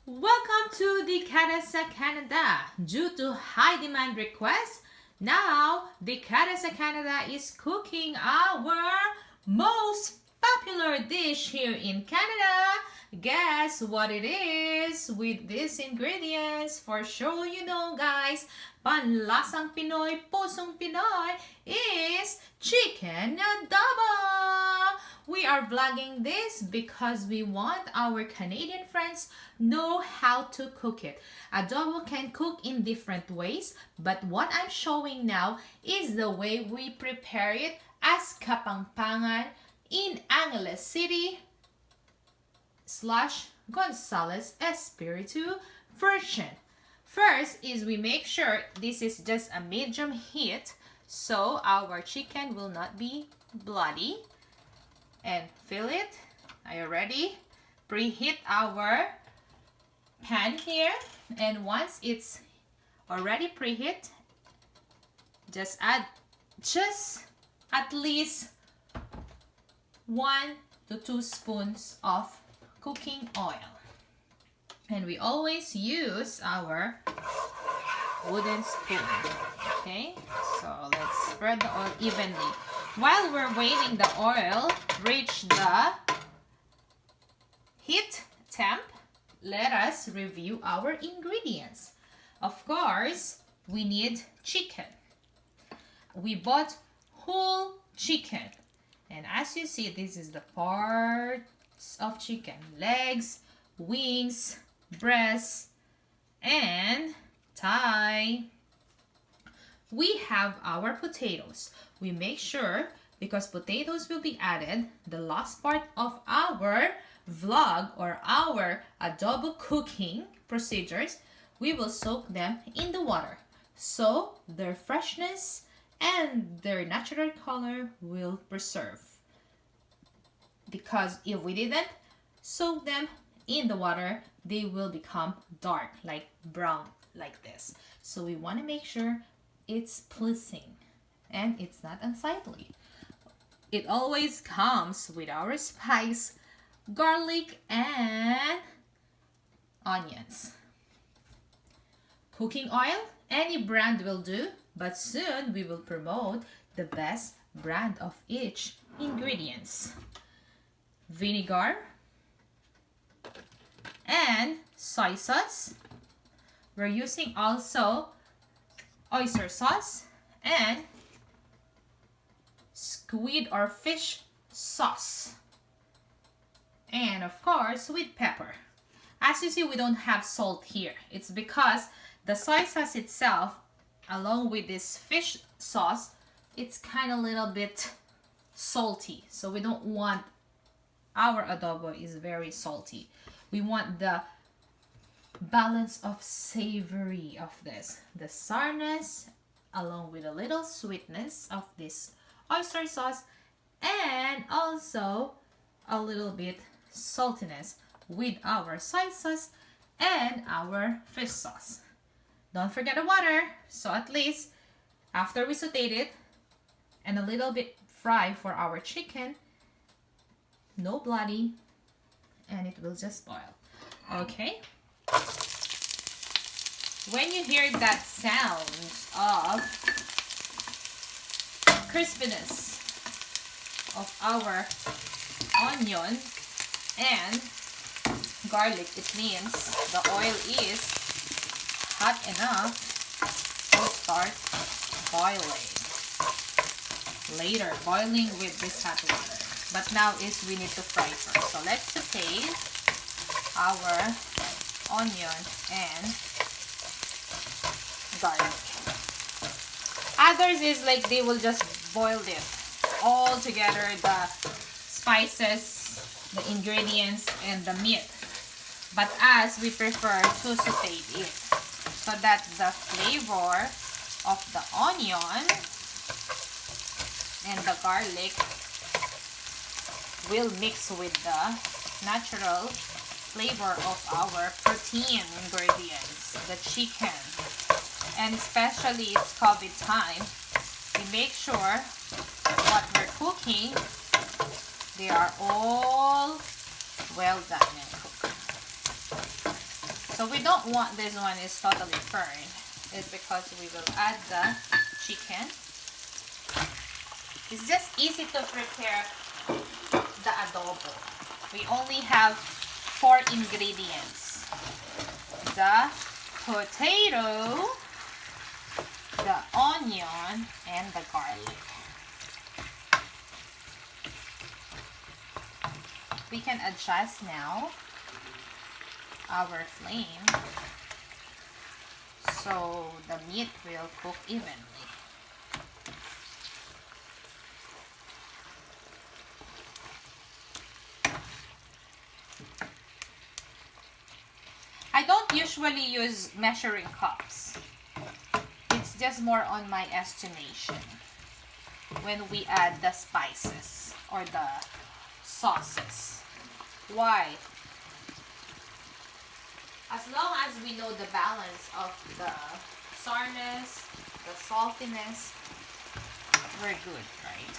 Welcome to the Cadesa Canada. Due to high demand requests, now the Cadesa Canada is cooking our most popular dish here in Canada. Guess what it is with these ingredients? For sure you know guys, panlasang Pinoy, pusong Pinoy is chicken adobo. We are vlogging this because we want our Canadian friends know how to cook it. Adobo can cook in different ways, but what I'm showing now is the way we prepare it as Kapampangan in Angeles City / Gonzales Espiritu version. First is we make sure this is just a medium heat so our chicken will not be bloody. And fill it. Are you ready? Preheat our pan here, and once it's already preheat, just add at least 1 to 2 spoons of cooking oil. And we always use our wooden spoon. Okay, so let's spread the oil evenly. While we're waiting the oil reach the heat temp, let us review our ingredients. Of course, we need chicken. We bought whole chicken. And as you see, this is the parts of chicken. Legs, wings, breasts, and thigh. We have our potatoes. We make sure, because potatoes will be added, the last part of our vlog or our adobo cooking procedures, we will soak them in the water so their freshness and their natural color will preserve. Because if we didn't soak them in the water, they will become dark, like brown, like this. So we want to make sure it's pleasing and it's not unsightly. It always comes with our spice, garlic, and onions. Cooking oil, any brand will do, but soon we will promote the best brand of each ingredients. Vinegar and soy sauce. We're using also oyster sauce and squid or fish sauce, and of course with pepper. As you see, we don't have salt here. It's because the soy sauce itself, along with this fish sauce, it's kind of a little bit salty, so we don't want our adobo is very salty. We want the balance of savory of this, the sourness along with a little sweetness of this oyster sauce, and also a little bit saltiness with our soy sauce and our fish sauce. Don't forget the water, so at least after we sauteed it and a little bit fry for our chicken, no bloody, and it will just boil. Okay, when you hear that sound of crispiness of our onion and garlic, it means the oil is hot enough to start boiling. Later, boiling with this hot water. But now is we need to fry first. So let's saute our onion and garlic. Others is like they will just boil it all together, the spices, the ingredients, and the meat. But as we prefer to saute it so that the flavor of the onion and the garlic will mix with the natural flavor of our protein ingredients, the chicken. And especially it's COVID time, we make sure what we're cooking, they are all well done and cooked. So we don't want this one is totally burned. It's because we will add the chicken. It's just easy to prepare the adobo. We only have 4 ingredients. The potato, the onion, and the garlic. We can adjust now our flame so the meat will cook evenly. I don't usually use measuring cups. It's just more on my estimation when we add the spices or the sauces. Why? As long as we know the balance of the sourness, the saltiness, we're good, right?